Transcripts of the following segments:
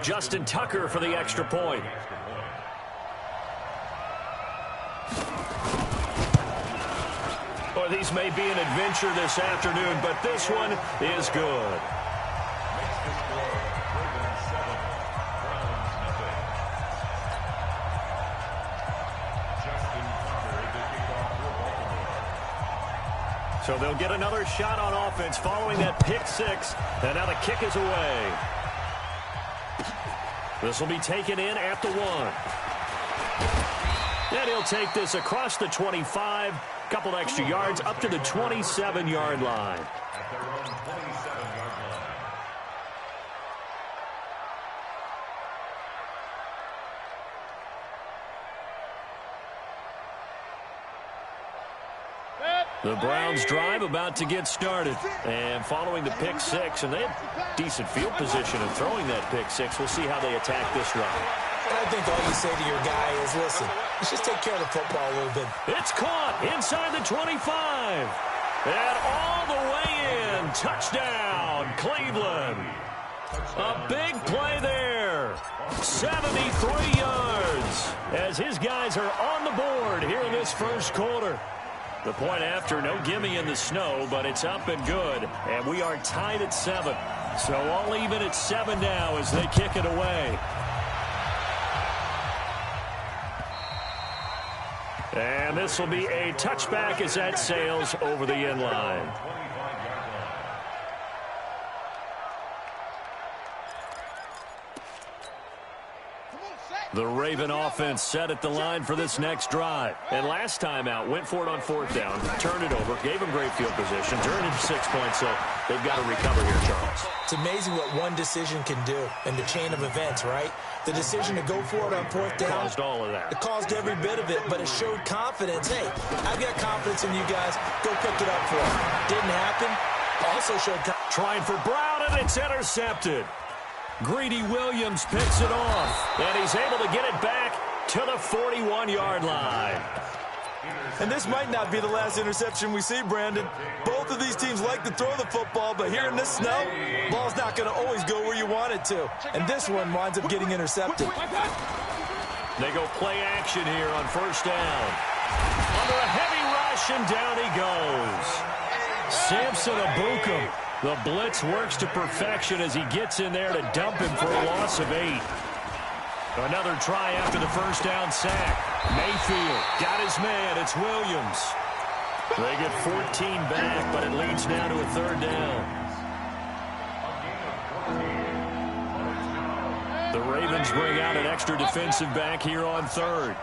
Justin Tucker for the extra point. Well, these may be an adventure this afternoon, but this one is good. So they'll get another shot on offense following that pick six. And now the kick is away. This will be taken in at the 1. And he'll take this across the 25. Couple extra yards up to the 27-yard line. The Browns drive about to get started. And following the pick six, and they have decent field position in throwing that pick six. We'll see how they attack this drive. And I think all you say to your guy is, listen, let's just take care of the football a little bit. It's caught inside the 25. And all the way in. Touchdown, Cleveland. A big play there. 73 yards as his guys are on the board here in this first quarter. The point after, no gimme in the snow, but it's up and good. And we are tied at 7. So all even at 7 now as they kick it away. And this will be a touchback as that sails over the end line. The Raven offense set at the line for this next drive. And last time out, went for it on 4th down, turned it over, gave them great field position, turned it to 6 points, so they've got to recover here, Charles. It's amazing what one decision can do in the chain of events, right? The decision to go for it on 4th down. Caused all of that. It caused every bit of it, but it showed confidence. Hey, I've got confidence in you guys. Go pick it up for it. Didn't happen. Also showed confidence. Trying for Brown, and it's intercepted. Greedy Williams picks it off, and he's able to get it back to the 41-yard line. And this might not be the last interception we see, Brandon. Both of these teams like to throw the football, but here in this snow, ball's not going to always go where you want it to. And this one winds up getting intercepted. They go play action here on 1st down. Under a heavy rush, and down he goes. Samson Abukum. The blitz works to perfection as he gets in there to dump him for a loss of 8. Another try after the 1st down sack. Mayfield got his man. It's Williams. They get 14 back, but it leads now to a 3rd down. The Ravens bring out an extra defensive back here on 3rd.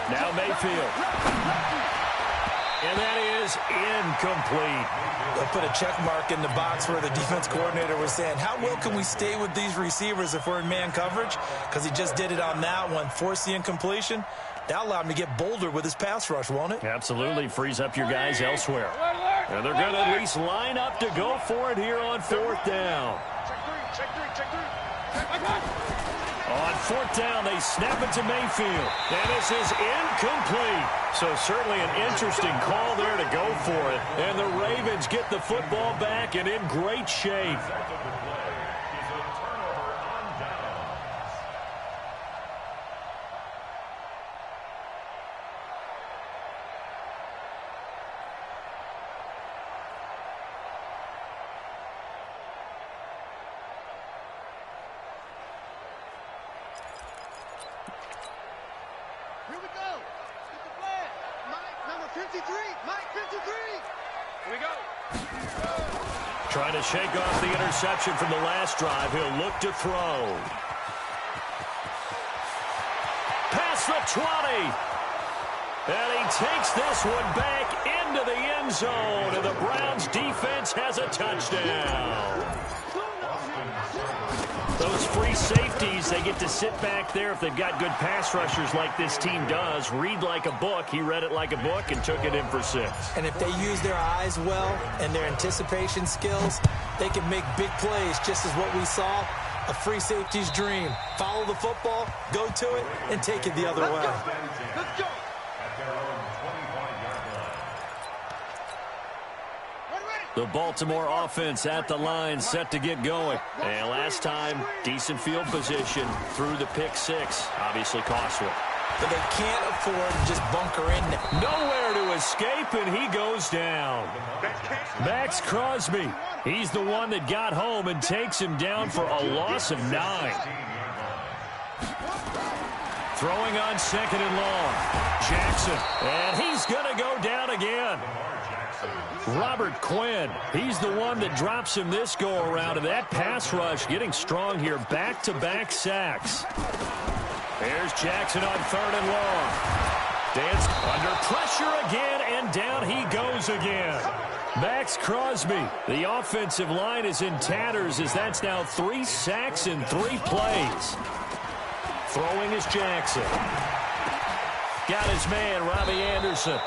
Now Mayfield. And that is incomplete. They'll put a check mark in the box where the defense coordinator was saying, how well can we stay with these receivers if we're in man coverage? Because he just did it on that one, forced the incompletion. That'll allow him to get bolder with his pass rush, won't it? Absolutely. Frees up your guys elsewhere. And they're going to at least line up to go for it here on 4th down. Check three. On 4th down, they snap it to Mayfield. And this is incomplete. So certainly an interesting call there to go for it. And the Ravens get the football back and in great shape. Here we go. Get the flag. Mike, number 53. Mike, 53. Here we go. Trying to shake off the interception from the last drive. He'll look to throw. Past the 20. And he takes this one back into the end zone. And the Browns defense has a touchdown. Those free safeties, they get to sit back there if they've got good pass rushers like this team does. Read like a book. He read it like a book and took it in for 6. And if they use their eyes well and their anticipation skills, they can make big plays, just as what we saw, a free safety's dream. Follow the football, go to it, and take it the other way. Let's go. The Baltimore offense at the line, set to get going. And last time, decent field position through the pick six. Obviously costly. But they can't afford to just bunker in now. Nowhere to escape, and he goes down. Max Crosby. He's the one that got home and takes him down for a loss of 9. Throwing on second and long. Jackson. And he's going to go down again. Robert Quinn, he's the one that drops him this go-around, and that pass rush getting strong here. Back-to-back sacks. There's Jackson on third and long. Danced under pressure again, and down he goes again. Max Crosby, the offensive line is in tatters as that's now 3 sacks in 3 plays. Throwing is Jackson. Got his man, Robbie Anderson.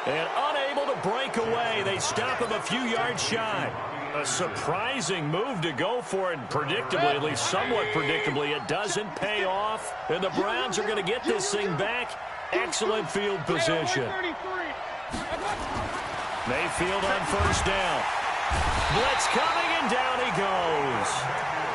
And unable to break away. They stop him a few yards shy. A surprising move to go for it, and predictably, at least somewhat predictably, it doesn't pay off. And the Browns are going to get this thing back. Excellent field position. Mayfield on first down. Blitz coming, and down he goes.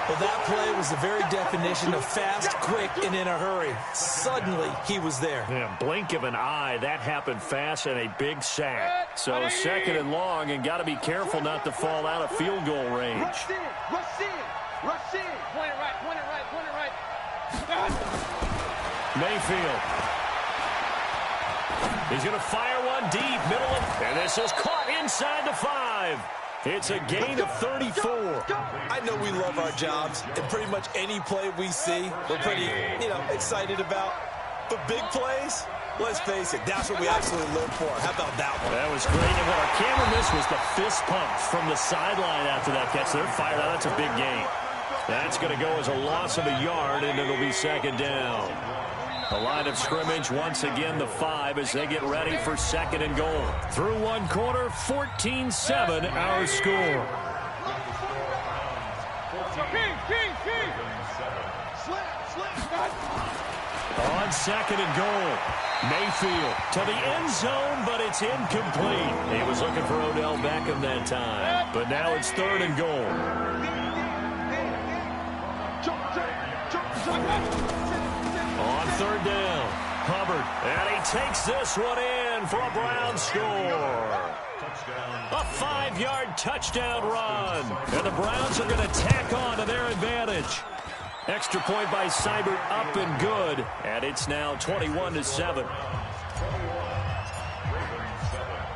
Well, that play was the very definition of fast, quick, and in a hurry. Suddenly, he was there. Yeah, blink of an eye, that happened fast and a big sack. So second and long, and got to be careful not to fall out of field goal range. Rush in, rush in, rush in. Point it right, point it right, point it right. Mayfield. He's going to fire one deep, middle of, and this is caught inside the 5. It's a gain of 34. I know we love our jobs, and pretty much any play we see, we're pretty, excited about. But big plays, let's face it, that's what we actually live for. How about that one? That was great. And what our camera missed was the fist pumps from the sideline after that catch. They're fired out. That's a big gain. That's going to go as a loss of a yard, and it'll be second down. The line of scrimmage, once again, the 5 as they get ready for second and goal. Through one quarter, 14-7 our score. On second and goal, Mayfield to the end zone, but it's incomplete. He was looking for Odell Beckham that time, but now it's third and goal. On third down, Hubbard, and he takes this one in for a Browns score. A 5-yard touchdown run, and the Browns are going to tack on to their advantage. Extra point by Seibert, up and good, and it's now 21-7.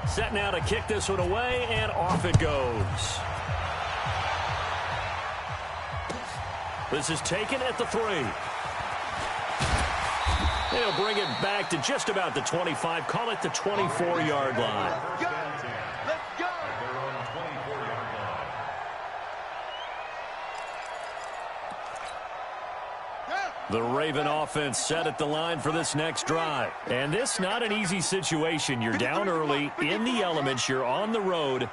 Set now to kick this one away, and off it goes. This is taken at the 3. They'll bring it back to just about the 25. Call it the 24-yard line. Let's go. The Raven offense set at the line for this next drive. And this not an easy situation. You're down early, in the elements, you're on the road.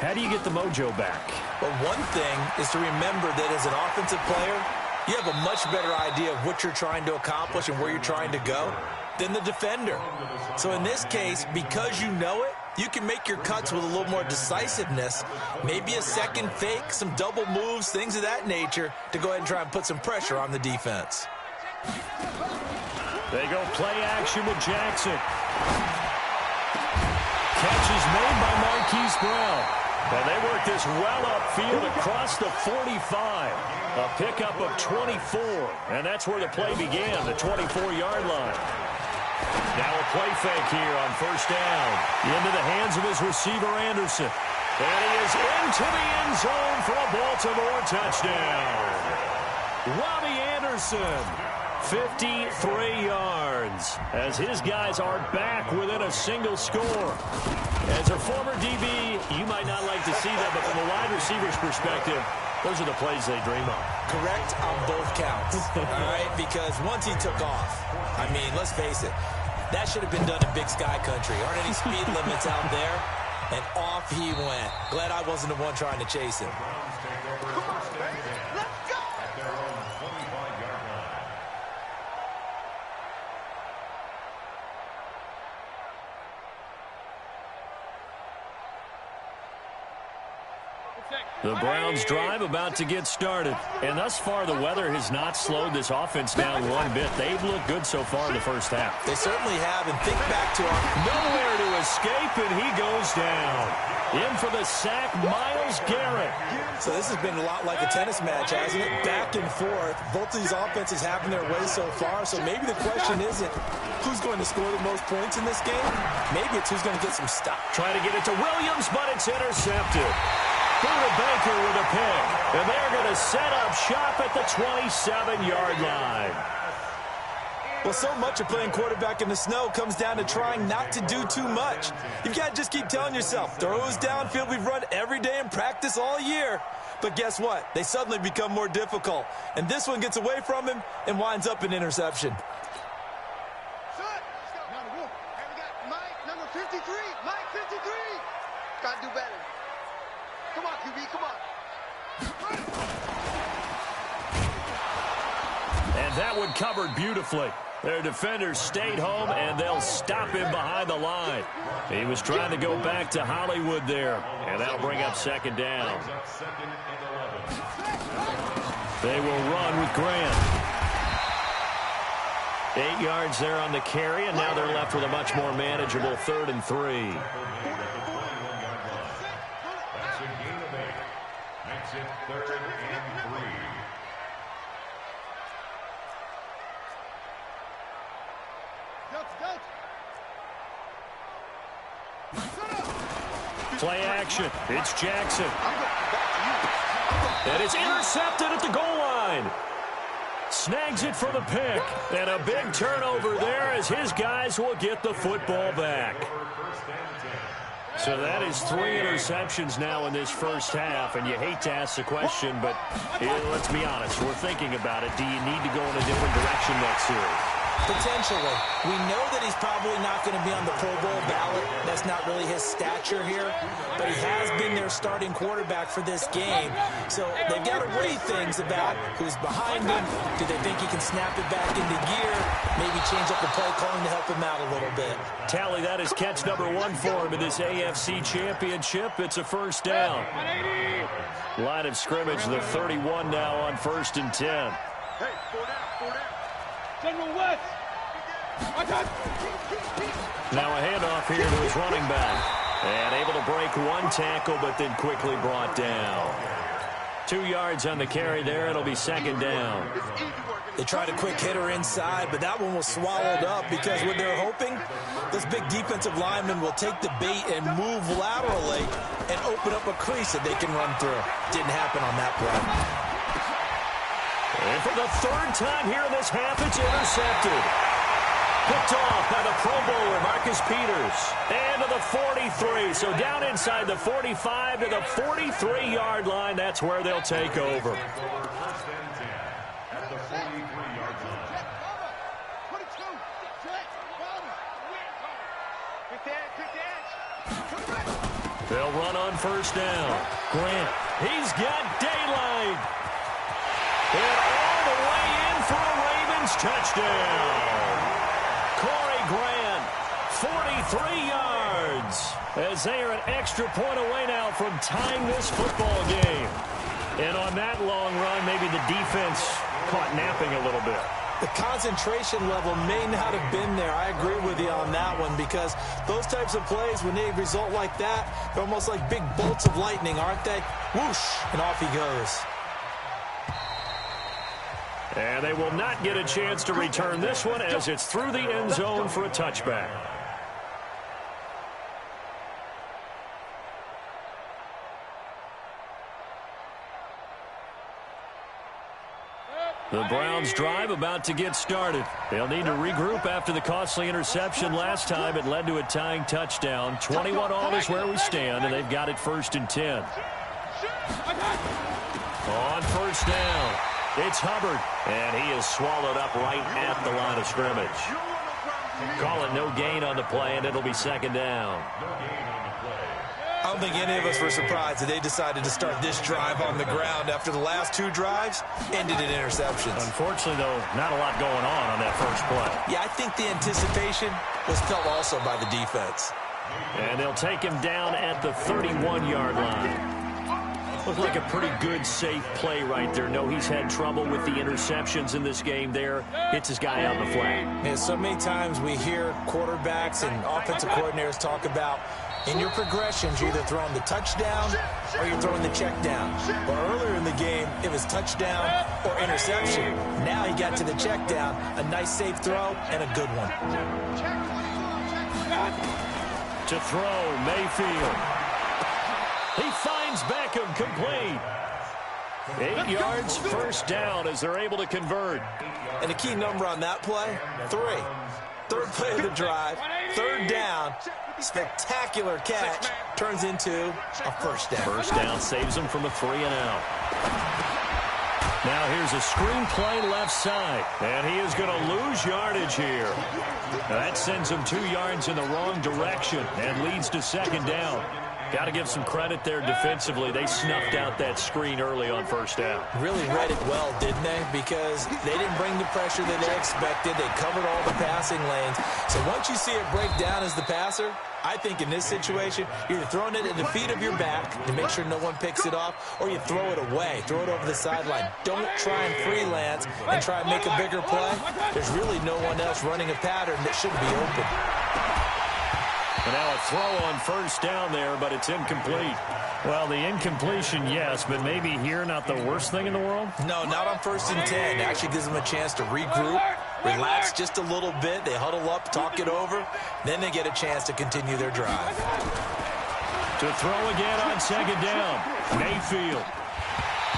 How do you get the mojo back? Well, one thing is to remember that as an offensive player, you have a much better idea of what you're trying to accomplish and where you're trying to go than the defender. So in this case, because you know it, you can make your cuts with a little more decisiveness, maybe a second fake, some double moves, things of that nature, to go ahead and try and put some pressure on the defense. They go play action with Jackson. Catch is made by Marquise Brown. And they work this well upfield across the 45. A pickup of 24. And that's where the play began, the 24-yard line. Now a play fake here on first down. Into the hands of his receiver, Anderson. And he is into the end zone for a Baltimore touchdown. Robbie Anderson, 53 yards, as his guys are back within a single score. As a former DB, you might not like to see that, but from a wide receiver's perspective, those are the plays they dream of. Correct on both counts, all right? Because once he took off, I mean, let's face it, that should have been done in Big Sky Country. Aren't any speed limits out there? And off he went. Glad I wasn't the one trying to chase him. The Browns drive about to get started. And thus far, the weather has not slowed this offense down one bit. They've looked good so far in the first half. They certainly have. And think back to our... Nowhere to escape, and he goes down. In for the sack, Myles Garrett. So this has been a lot like a tennis match, hasn't it? Back and forth. Both of these offenses having their way so far. So maybe the question isn't who's going to score the most points in this game. Maybe it's who's going to get some stop. Trying to get it to Williams, but it's intercepted. Buda Baker with a pick. And they're going to set up shop at the 27-yard line. Well, so much of playing quarterback in the snow comes down to trying not to do too much. You've got to just keep telling yourself, throws downfield we've run every day in practice all year. But guess what? They suddenly become more difficult. And this one gets away from him and winds up an interception. Number 53, Mike 53. Got to do better. Come on, QB, come on. And that one covered beautifully. Their defenders stayed home, and they'll stop him behind the line. He was trying to go back to Hollywood there, and that'll bring up second down. They will run with Grant. 8 yards there on the carry, and now they're left with a much more manageable 3rd and 3. That's a gain of 8. Makes it 3rd and 3. Play action. It's Jackson. And it's intercepted at the goal line. Snags it for the pick. And a big turnover there as his guys will get the football back. So that is 3 interceptions now in this first half. And you hate to ask the question, but let's be honest. We're thinking about it. Do you need to go in a different direction next series? Potentially. We know that he's probably not going to be on the Pro Bowl ballot. That's not really his stature here. But he has been their starting quarterback for this game. So they've got to weigh things about who's behind him. Do they think he can snap it back into gear? Maybe change up the play calling to help him out a little bit. Tally, that is catch number 1 for him in this AFC Championship. It's a first down. Line of scrimmage, the 31 now on 1st and 10. Hey, 4 down, 4 down. General West. Now a handoff here to his running back. And able to break 1 tackle, but then quickly brought down. 2 yards on the carry there. It'll be second down. They tried a quick hitter inside, but that one was swallowed up because what they're hoping, this big defensive lineman will take the bait and move laterally and open up a crease that they can run through. Didn't happen on that play. And for the 3rd time here in this half, it's intercepted. Picked off by the Pro Bowler, Marcus Peters. And to the 43. So down inside the 45 to the 43-yard line. That's where they'll take over. At the 43-yard line. They'll run on first down. Grant, he's got daylight. And all the way in for a Ravens touchdown. Corey Grant, 43 yards. As they are an extra point away now from tying this football game. And on that long run, maybe the defense caught napping a little bit. The concentration level may not have been there. I agree with you on that one because those types of plays, when they result like that, they're almost like big bolts of lightning, aren't they? Whoosh, and off he goes. And they will not get a chance to return this one as it's through the end zone for a touchback. The Browns drive about to get started. They'll need to regroup after the costly interception last time. It led to a tying touchdown. 21 all is where we stand, and they've got it 1st and 10. On first down, it's Hubbard, and he is swallowed up right at the line of scrimmage. Call it no gain on the play, and it'll be second down. I don't think any of us were surprised that they decided to start this drive on the ground after the last 2 drives ended in interceptions. Unfortunately, though, not a lot going on that first play. Yeah, I think the anticipation was felt also by the defense. And they'll take him down at the 31-yard line. Looked like a pretty good, safe play right there. No, he's had trouble with the interceptions in this game there. Hits his guy on the flat. Yeah, so many times we hear quarterbacks and offensive coordinators talk about in your progressions, you're either throwing the touchdown or you're throwing the check down. But earlier in the game, it was touchdown or interception. Now he got to the check down, a nice safe throw, and a good one. To throw, Mayfield. He finds Beckham complete. 8 yards, first down as they're able to convert. And a key number on that play, 3. Third play of the drive, third down, spectacular catch, turns into a first down. First down saves him from a 3-and-out. Now here's a screen play left side, and he is going to lose yardage here. That sends him 2 yards in the wrong direction and leads to second down. Got to give some credit there defensively. They snuffed out that screen early on first down. Really read it well, didn't they? Because they didn't bring the pressure that they expected. They covered all the passing lanes. So once you see it break down as the passer, I think in this situation, you're either throwing it at the feet of your back to make sure no one picks it off, or you throw it away, throw it over the sideline. Don't try and freelance and try and make a bigger play. There's really no one else running a pattern that should be open. And now a throw on first down there, but it's incomplete. Well, the incompletion, yes, but maybe here not the worst thing in the world? No, not on 1st and 10. It actually gives them a chance to regroup, relax just a little bit. They huddle up, talk it over. Then they get a chance to continue their drive. To throw again on second down, Mayfield.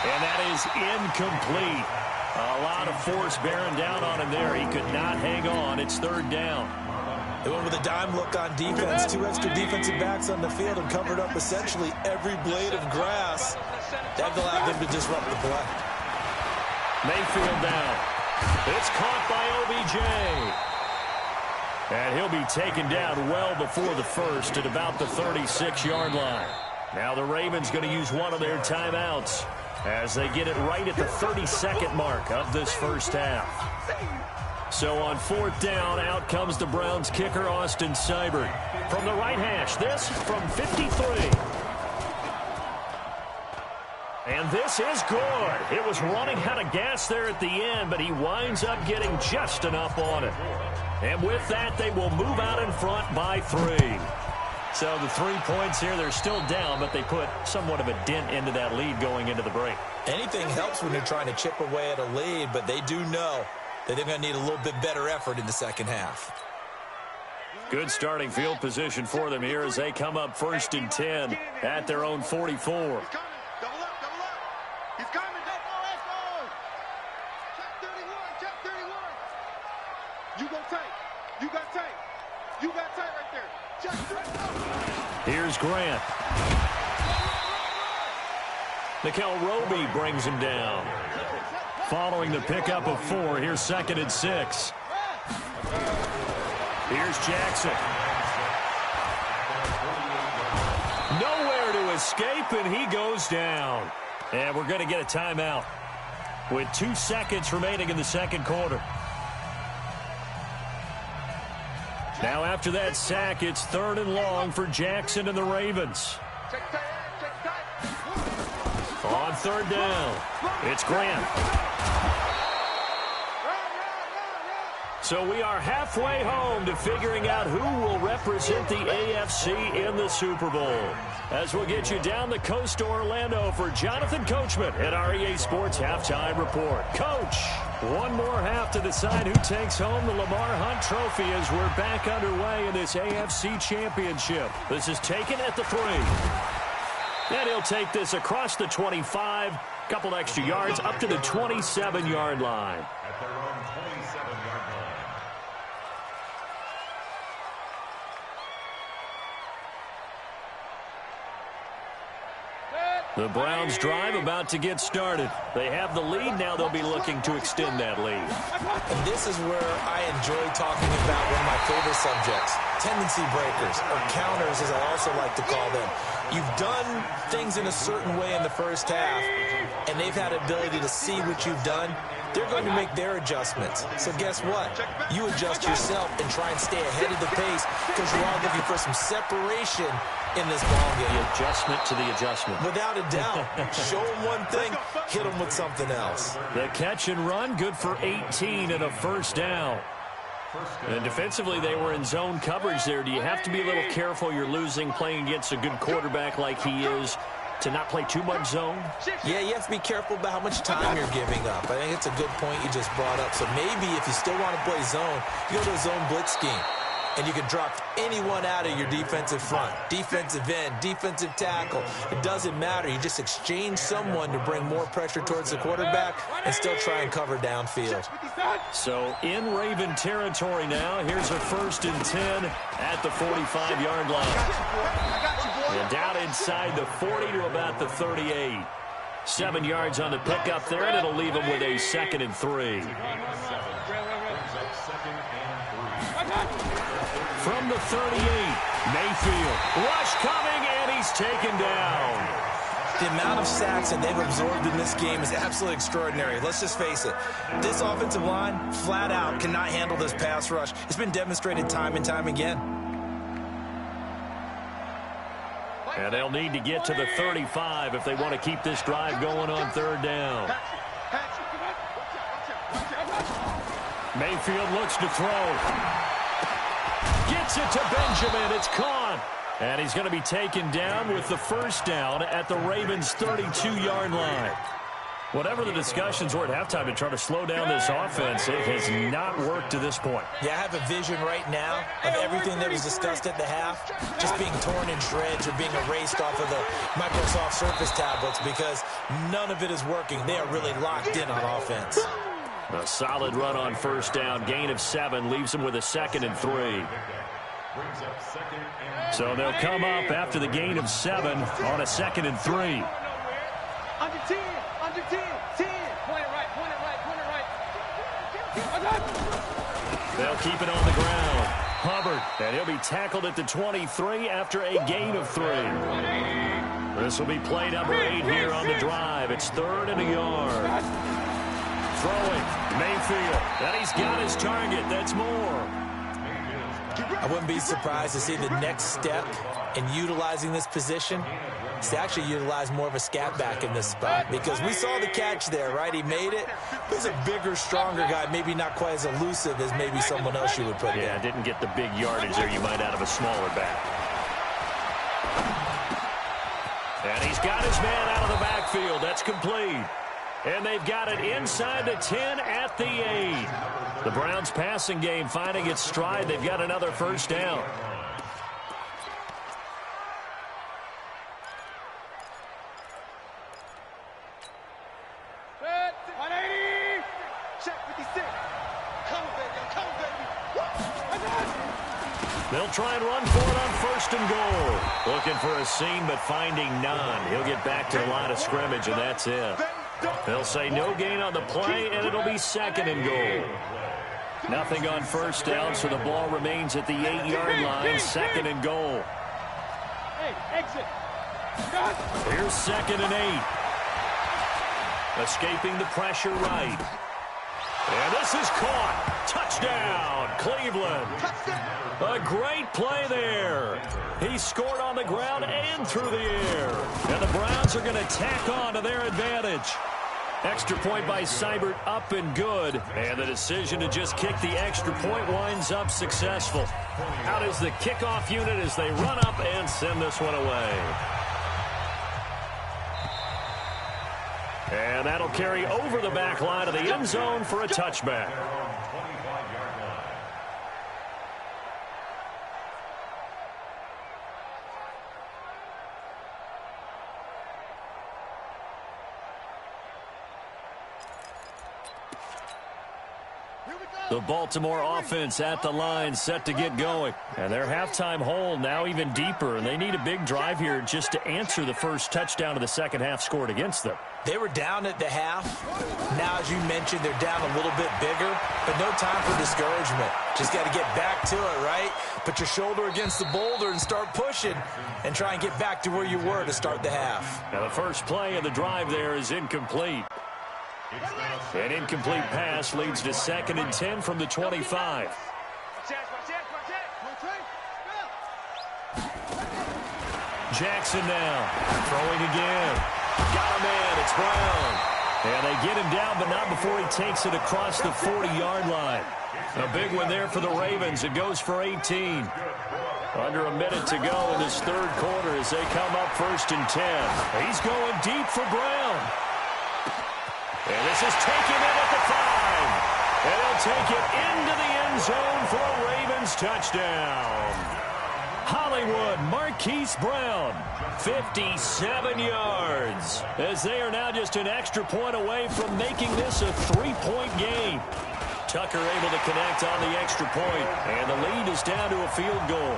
And that is incomplete. A lot of force bearing down on him there. He could not hang on. It's third down. They went with a dime look on defense. 2 extra defensive backs on the field and covered up essentially every blade of grass. That allowed them to disrupt the play. Mayfield down. It's caught by OBJ. And he'll be taken down well before the first at about the 36-yard line. Now the Ravens going to use one of their timeouts as they get it right at the 32nd mark of this first half. So on 4th down, out comes the Browns kicker, Austin Seibert. From the right hash, this from 53. And this is good. It was running out of gas there at the end, but he winds up getting just enough on it. And with that, they will move out in front by 3. So the 3 points here, they're still down, but they put somewhat of a dent into that lead going into the break. Anything helps when you're trying to chip away at a lead, but they do know that they're going to need a little bit better effort in the second half. Good starting field position for them here as they come up 1st and 10 at their own 44. He's coming. Double up, double up. He's coming. Let's go, let's go. Check 31. You go tight. You got tight. You got tight right there. Check 31. Here's Grant. Nikel Roby brings him down. Following the pickup of 4, here's 2nd and 6. Here's Jackson. Nowhere to escape, and he goes down. And we're going to get a timeout with 2 seconds remaining in the second quarter. Now after that sack, it's 3rd and long for Jackson and the Ravens. On 3rd down, it's Grant. So we are halfway home to figuring out who will represent the AFC in the Super Bowl. As we'll get you down the coast to Orlando for Jonathan Coachman at our EA Sports Halftime Report. Coach, one more half to decide who takes home the Lamar Hunt Trophy as we're back underway in this AFC Championship. This is taken at the 3. And he'll take this across the 25, couple extra yards up to the 27-yard line. At their own 27-yard line. The Browns drive about to get started. They have the lead. Now they'll be looking to extend that lead. And this is where I enjoy talking about one of my favorite subjects, tendency breakers, or counters as I also like to call them. You've done things in a certain way in the first half, and they've had ability to see what you've done they're going to make their adjustments. So guess what? You adjust yourself and try and stay ahead of the pace because you are looking for some separation in this ball game. The adjustment to the adjustment. Without a doubt. Show them one thing, hit them with something else. The catch and run, good for 18 and a first down. And defensively, they were in zone coverage there. Do you have to be a little careful? You're losing playing against a good quarterback like he is to not play too much zone? Yeah, you have to be careful about how much time you're giving up. I think it's a good point you just brought up. So maybe if you still want to play zone, you go to a zone blitz scheme. And you can drop anyone out of your defensive front, defensive end, defensive tackle. It doesn't matter. You just exchange someone to bring more pressure towards the quarterback and still try and cover downfield. So in Raven territory now, here's a 1st and 10 at the 45-yard line. And down inside the 40 to about the 38. 7 yards on the pickup there, and it'll leave them with a 2nd and 3. From the 38, Mayfield. Rush coming, and he's taken down. The amount of sacks that they've absorbed in this game is absolutely extraordinary. Let's just face it. This offensive line, flat out, cannot handle this pass rush. It's been demonstrated time and time again. And they'll need to get to the 35 if they want to keep this drive going on 3rd down. Mayfield looks to throw. Gets it to Benjamin. It's caught. And he's going to be taken down with the 1st down at the Ravens' 32-yard line. Whatever the discussions were at halftime to try to slow down this offense, it has not worked to this point. Yeah, I have a vision right now of everything that was discussed at the half just being torn in shreds or being erased off of the Microsoft Surface tablets because none of it is working. They are really locked in on offense. A solid run on 1st down. Gain of 7 leaves them with a 2nd and 3. So they'll come up after the gain of 7 on a 2nd and 3. Under 10, under 10, 10. Point it right, point it right, point it right. They'll keep it on the ground. Hubbard, and he'll be tackled at the 23 after a gain of 3. This will be play number 8 here on the drive. It's 3rd and a yard. Throwing, Mayfield, and he's got his target. That's more. I wouldn't be surprised to see the next step in utilizing this position is to actually utilize more of a scat back in this spot because we saw the catch there, right? He made it. He's a bigger, stronger guy, maybe not quite as elusive as maybe someone else you would put in. Yeah, didn't get the big yardage there you might out of a smaller back. And he's got his man out of the backfield. That's complete. And they've got it inside the 10 at the 8. The Browns passing game finding its stride. They've got another 1st down. Set, 180. Check 56. Come, baby, come, baby. They'll try and run for it on 1st and goal. Looking for a seam, but finding none. He'll get back to the line of scrimmage, and that's it. They'll say no gain on the play, and it'll be 2nd and goal. Nothing on 1st down, so the ball remains at the 8-yard line, 2nd and goal. Hey, exit. Here's 2nd and 8. Escaping the pressure right. And this is caught. Touchdown, Cleveland. A great play there. He scored on the ground and through the air. And the Browns are going to tack on to their advantage. Extra point by Seibert up and good. And the decision to just kick the extra point winds up successful. Out is the kickoff unit as they run up and send this one away. And that'll carry over the back line of the end zone for a touchback. The Baltimore offense at the line, set to get going. And their halftime hole now even deeper, and they need a big drive here just to answer the first touchdown of the second half scored against them. They were down at the half. Now, as you mentioned, they're down a little bit bigger, but no time for discouragement. Just got to get back to it, right? Put your shoulder against the boulder and start pushing and try and get back to where you were to start the half. Now, the first play of the drive there is incomplete. An incomplete pass leads to 2nd and 10 from the 25. Jackson now, throwing again. Got a man, it's Brown. And they get him down, but not before he takes it across the 40-yard line. A big one there for the Ravens. It goes for 18. Under a minute to go in this third quarter as they come up 1st and 10. He's going deep for Brown. And this is taken in at the 5. And he'll take it into the end zone for a Ravens touchdown. Hollywood Marquise Brown, 57 yards, as they are now just an extra point away from making this a 3-point game. Tucker able to connect on the extra point, and the lead is down to a field goal.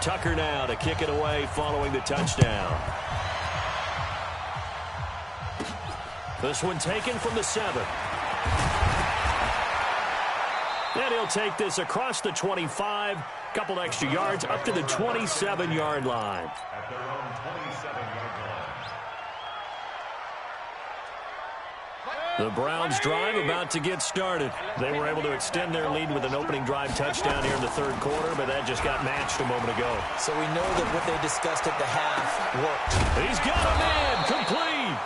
Tucker now to kick it away following the touchdown. This one taken from the 7. And he'll take this across the 25, couple extra yards up to the 27-yard line. At their own 27-yard line. The Browns drive about to get started. They were able to extend their lead with an opening drive touchdown here in the third quarter, but that just got matched a moment ago. So we know that what they discussed at the half worked. He's got a man, complete.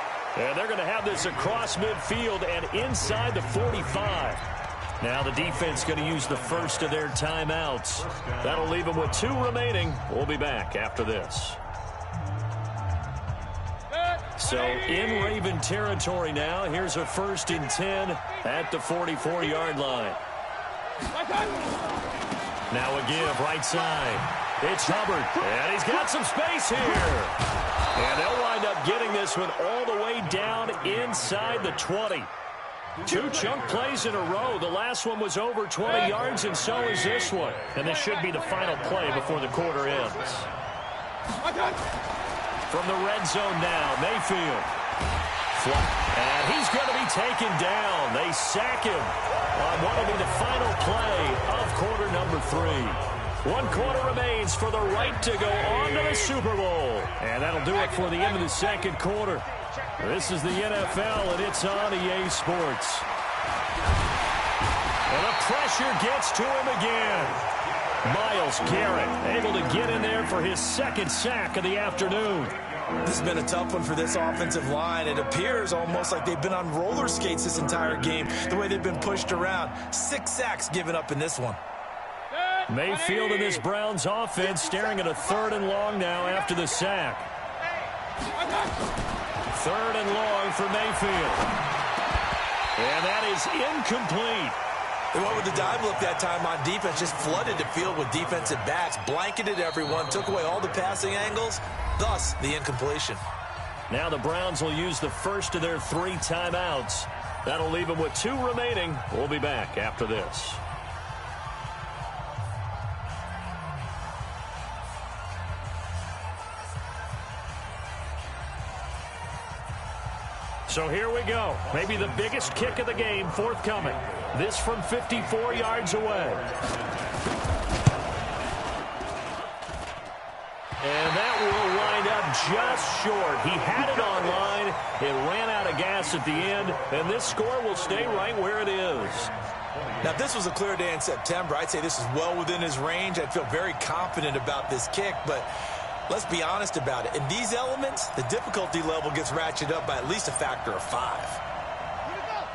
And they're going to have this across midfield and inside the 45. Now the defense going to use the first of their timeouts. That'll leave them with 2 remaining. We'll be back after this. So in Raven territory now. Here's a 1st and 10 at the 44-yard line. Now a give right side. It's Hubbard, and he's got some space here. And they'll wind up getting this one all the way down inside the 20. 2 chunk plays in a row. The last one was over 20 yards, and so is this one. And this should be the final play before the quarter ends. From the red zone now, Mayfield. And he's going to be taken down. They sack him on what will be the final play of quarter number 3. 1 quarter remains for the right to go on to the Super Bowl. And that'll do it for the end of the second quarter. This is the NFL, and it's on EA Sports. And the pressure gets to him again. Myles Garrett able to get in there for his 2nd sack of the afternoon. This has been a tough one for this offensive line. It appears almost like they've been on roller skates this entire game, the way they've been pushed around. 6 sacks given up in this one. Mayfield and this Browns offense staring at a 3rd and long now after the sack. 3rd and long for Mayfield. And that is incomplete. They went with the dive look that time on defense, just flooded the field with defensive backs, blanketed everyone, took away all the passing angles, thus the incompletion. Now the Browns will use the first of their 3 timeouts. That'll leave them with 2 remaining. We'll be back after this. So here we go. Maybe the biggest kick of the game forthcoming. This from 54 yards away. And that will wind up just short. He had it on line. It ran out of gas at the end. And this score will stay right where it is. Now, if this was a clear day in September, I'd say this is well within his range. I'd feel very confident about this kick, but let's be honest about it. In these elements, the difficulty level gets ratcheted up by at least a factor of 5.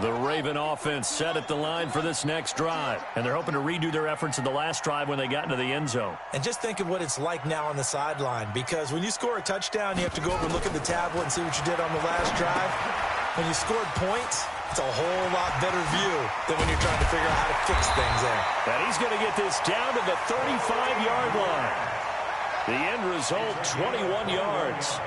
The Raven offense set at the line for this next drive, and they're hoping to redo their efforts in the last drive when they got into the end zone. And just think of what it's like now on the sideline, because when you score a touchdown, you have to go over and look at the tablet and see what you did on the last drive. When you scored points, it's a whole lot better view than when you're trying to figure out how to fix things there. And he's going to get this down to the 35-yard line. The end result, 21 yards.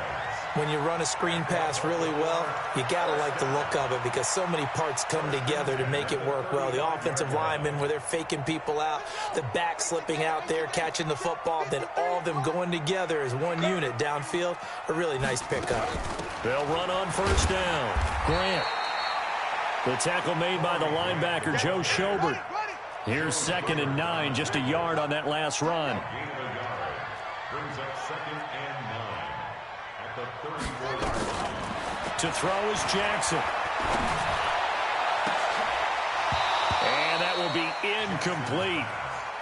When you run a screen pass really well, you got to like the look of it because so many parts come together to make it work well. The offensive linemen, where they're faking people out, the back slipping out there, catching the football, then all of them going together as one unit downfield. A really nice pickup. They'll run on first down. Grant. The tackle made by the linebacker, Joe Schobert. Here's 2nd and 9, just a yard on that last run. 2nd and 9 at the 34-yard line. To throw is Jackson. And that will be incomplete.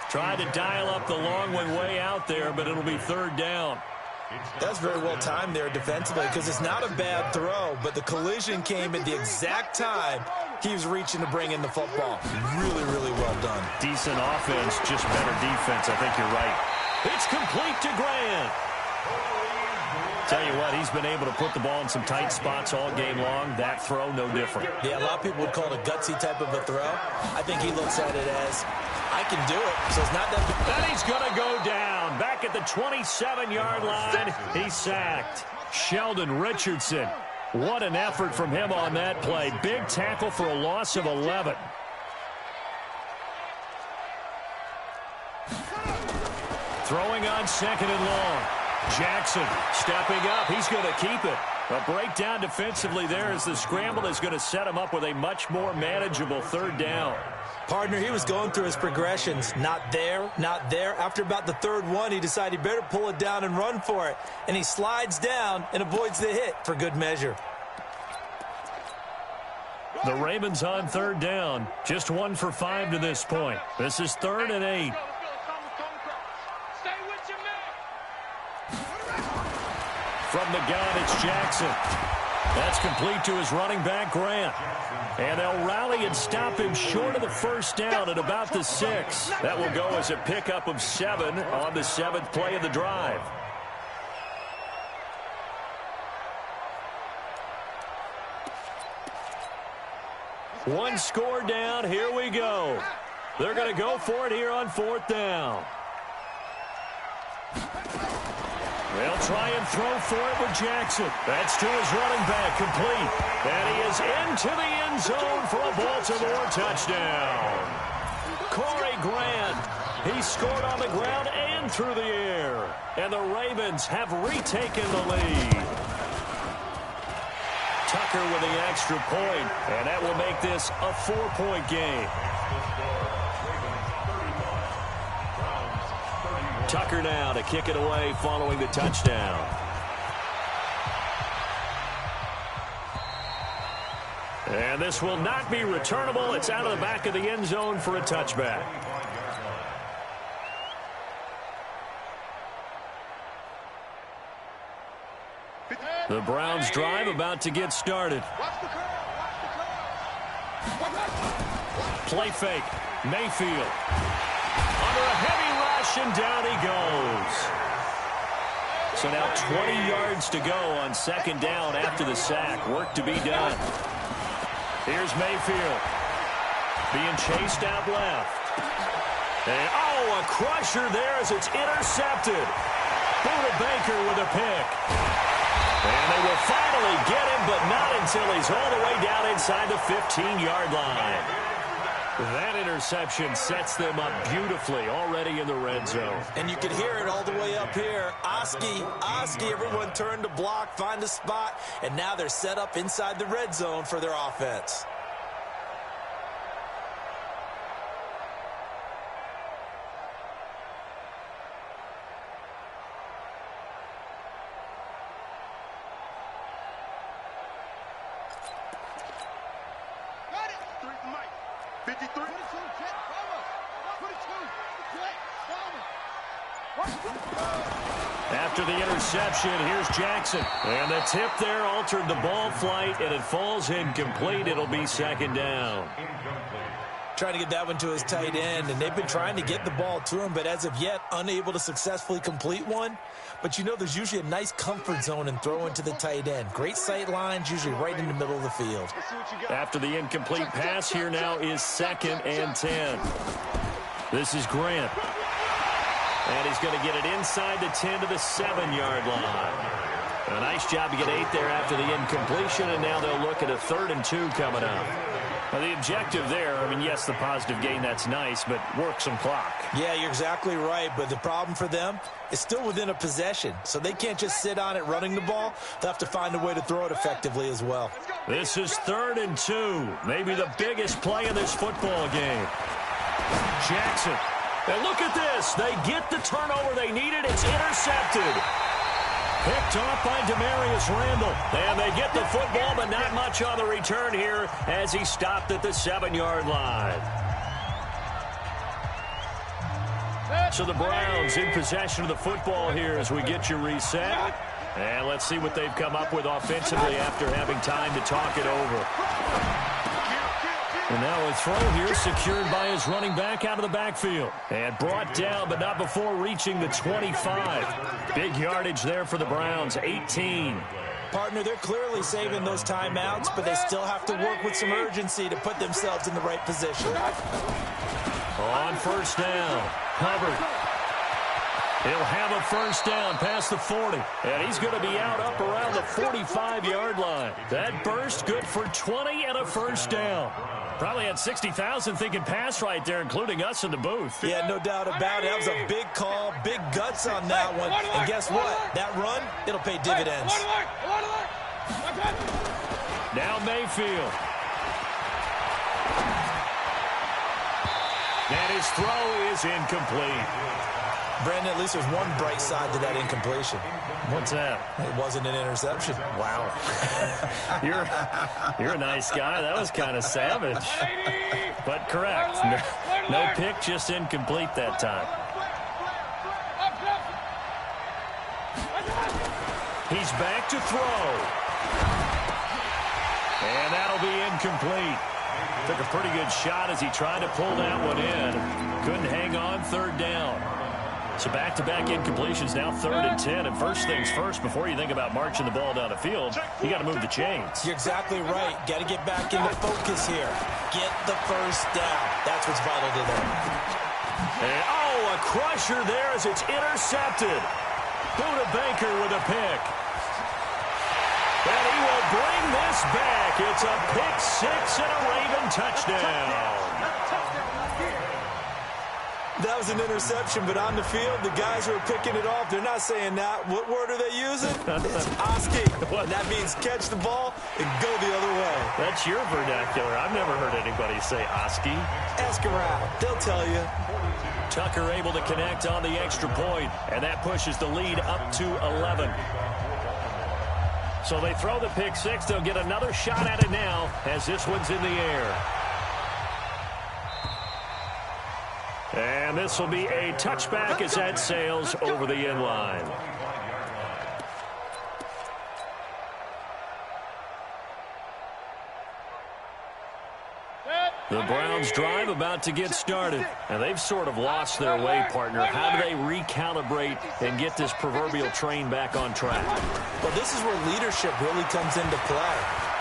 Tried to dial up the long one way out there, but it'll be 3rd down. That's very well timed there defensively because it's not a bad throw, but the collision came at the exact time he was reaching to bring in the football. Really, really well done. Decent offense, just better defense. I think you're right. It's complete to Grant. Tell you what, he's been able to put the ball in some tight spots all game long. That throw, no different. Yeah, a lot of people would call it a gutsy type of a throw. I think he looks at it as, I can do it, so it's not that. And he's going to go down. Back at the 27-yard line, he's sacked. Sheldon Richardson. What an effort from him on that play. Big tackle for a loss of 11. Throwing on 2nd and long. Jackson stepping up. He's going to keep it. A breakdown defensively there as the scramble is going to set him up with a much more manageable 3rd down. Partner, he was going through his progressions. Not there, not there. After about the 3rd one, he decided he better pull it down and run for it. And he slides down and avoids the hit for good measure. The Ravens on 3rd down. Just 1 for 5 to this point. This is 3rd and 8. From the gun, it's Jackson. That's complete to his running back, Grant. And they'll rally and stop him short of the 1st down at about the 6. That will go as a pickup of 7 on the 7th play of the drive. One score down. Here we go. They're going to go for it here on 4th down. They'll try and throw for it with Jackson. That's to his running back, complete. And he is into the end zone for a Baltimore touchdown. Corey Grant, he scored on the ground and through the air. And the Ravens have retaken the lead. Tucker with the extra point, and that will make this a 4-point game. Tucker now to kick it away following the touchdown. And this will not be returnable. It's out of the back of the end zone for a touchback. The Browns drive about to get started. Play fake. Mayfield. Under a heavy rush, and down he goes. So now 20 yards to go on 2nd down after the sack. Work to be done. Here's Mayfield. Being chased out left. And, oh, a crusher there as it's intercepted. Buda Baker with a pick. And they will finally get him, but not until he's all the way down inside the 15-yard line. That interception sets them up beautifully already in the red zone. And you can hear it all the way up here. Oski, everyone turned to block, find a spot, and now they're set up inside the red zone for their offense. After the interception, here's Jackson. And the tip there altered the ball flight, and it falls incomplete. It'll be 2nd down. Trying to get that one to his tight end, and they've been trying to get the ball to him, but as of yet, unable to successfully complete one. But you know there's usually a nice comfort zone in throwing to the tight end. Great sight lines, usually right in the middle of the field. After the incomplete pass, here now is 2nd and 10. This is Grant. And he's going to get it inside the 10 to the 7-yard line. A nice job to get 8 there after the incompletion, and now they'll look at a 3rd and 2 coming up. Now, the objective there, I mean, yes, the positive gain, that's nice, but work some clock. Yeah, you're exactly right, but the problem for them is still within a possession, so they can't just sit on it running the ball. They'll have to find a way to throw it effectively as well. This is 3rd and 2, maybe the biggest play of this football game. Jackson And look at this. They get the turnover they needed. It's intercepted. Picked off by Demarius Randall. And they get the football, but not much on the return here as he stopped at the 7-yard line. So the Browns in possession of the football here as we get you reset. And let's see what they've come up with offensively after having time to talk it over. And now a throw here secured by his running back out of the backfield. And brought down, but not before reaching the 25. Big yardage there for the Browns, 18. Partner, they're clearly saving those timeouts, but they still have to work with some urgency to put themselves in the right position. On first down, Hubbard. He'll have a first down past the 40. And he's going to be out up around the 45-yard line. That burst good for 20 and a first down. Probably had 60,000 thinking pass right there, including us in the booth. Yeah, no doubt about it. That was a big call, big guts on that one. And guess what? That run, it'll pay dividends. Now Mayfield. And his throw is incomplete. Brandon, at least there's one bright side to that incompletion. What's that? It wasn't an interception. Wow. You're a nice guy. That was kind of savage. But correct. No pick, just incomplete that time. He's back to throw. And that'll be incomplete. Took a pretty good shot as he tried to pull that one in. Couldn't hang on, third down. So back-to-back incompletions, now 3rd and 10. And first things first, before you think about marching the ball down the field, you got to move the chains. You're exactly right. Got to get back into focus here. Get the first down. That's what's vital to them. And, a crusher there as it's intercepted. Buda Baker with a pick. And he will bring this back. It's a pick six and a Raven touchdown. That was an interception, but on the field, the guys who are picking it off, they're not saying that. What word are they using? It's Oski. That means catch the ball and go the other way. That's your vernacular. I've never heard anybody say Oski. Ask around. They'll tell you. Tucker able to connect on the extra point, and that pushes the lead up to 11. So they throw the pick six. They'll get another shot at it now as this one's in the air. And this will be a touchback as that sails over the end line. The Browns drive about to get started, and they've sort of lost their way, partner. How do they recalibrate and get this proverbial train back on track? Well, this is where leadership really comes into play.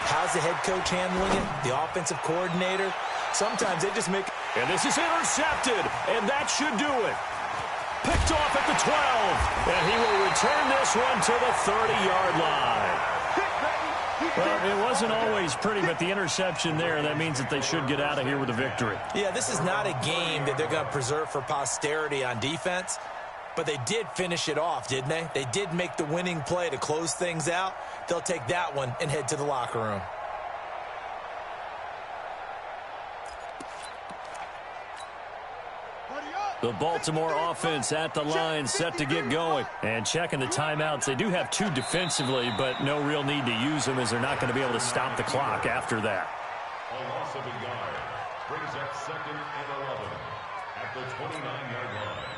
How's the head coach handling it? The offensive coordinator? Sometimes they just make... And this is intercepted, and that should do it. Picked off at the 12, and he will return this one to the 30-yard line. Well, it wasn't always pretty, but the interception there, that means that they should get out of here with a victory. Yeah, this is not a game that they're going to preserve for posterity on defense, but they did finish it off, didn't they? They did make the winning play to close things out. They'll take that one and head to the locker room. The Baltimore offense at the line, set to get going. And checking the timeouts. They do have 2 defensively, but no real need to use them as they're not going to be able to stop the clock after that. A loss of a yard brings up 2nd and 11 at the 29-yard line.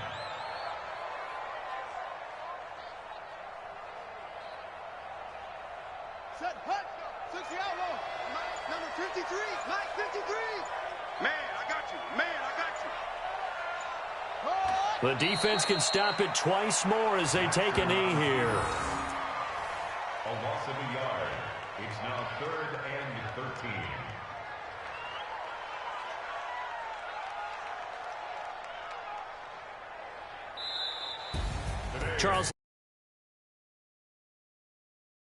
Set, hut, 60 outlaw. Mike, number 53. Mike, 53. Man, I got you. Man, I got you. The defense can stop it twice more as they take a knee here. A loss of a yard. It's now 3rd and 13. Charles.